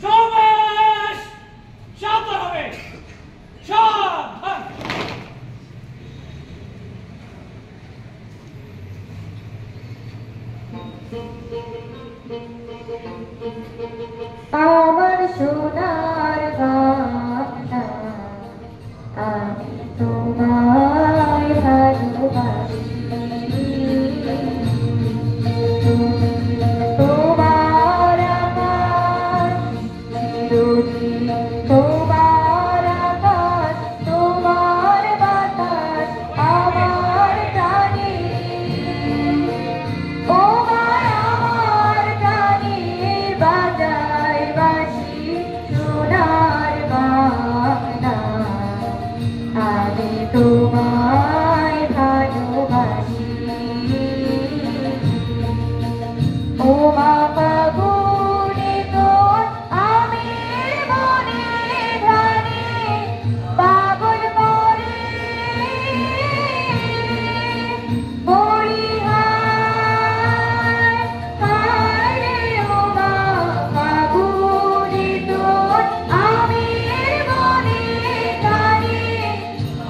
সমাস শান্ত হবে সাবধান আমার সোনার বাংলা আমি তোমায় ভালোবাসি তোমার আমার চিরদিন তোমার আকাশ তোমার বাতাস আমার প্রাণে তোমার আমার প্রাণে বাজায় বাঁশি সোনার বাংলা আমি তোমায় ভালোবাসি ও মা ফাগুনে তোর আমের বনে ধানে পাগল করে বলি হায় হায় রে ও মা ফাগুনে তোর আমের বনে ধানে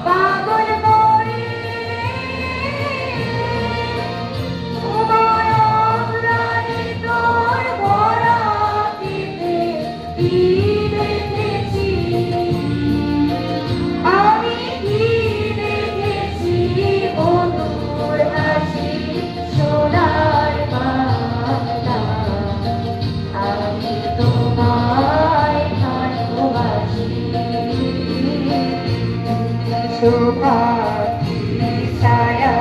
পাগল করে তোমার অঙ্গনে তোর বরাতিতে কি দেখেছি আমি কি দেখেছি ও তোর হাসি সোনার বাংলা আমি তোমায় ভালোবাসি শোভা ছায়া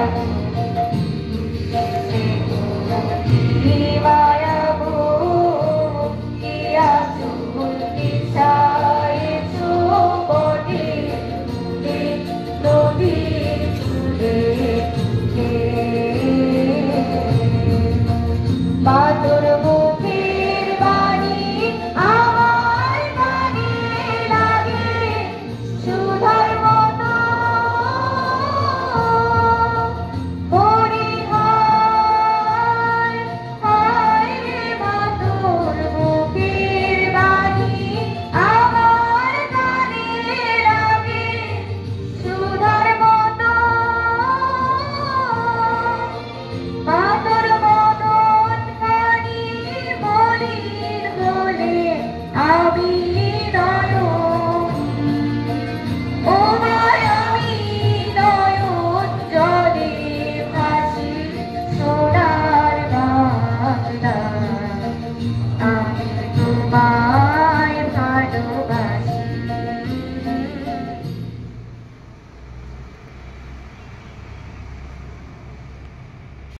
নদীর চুলে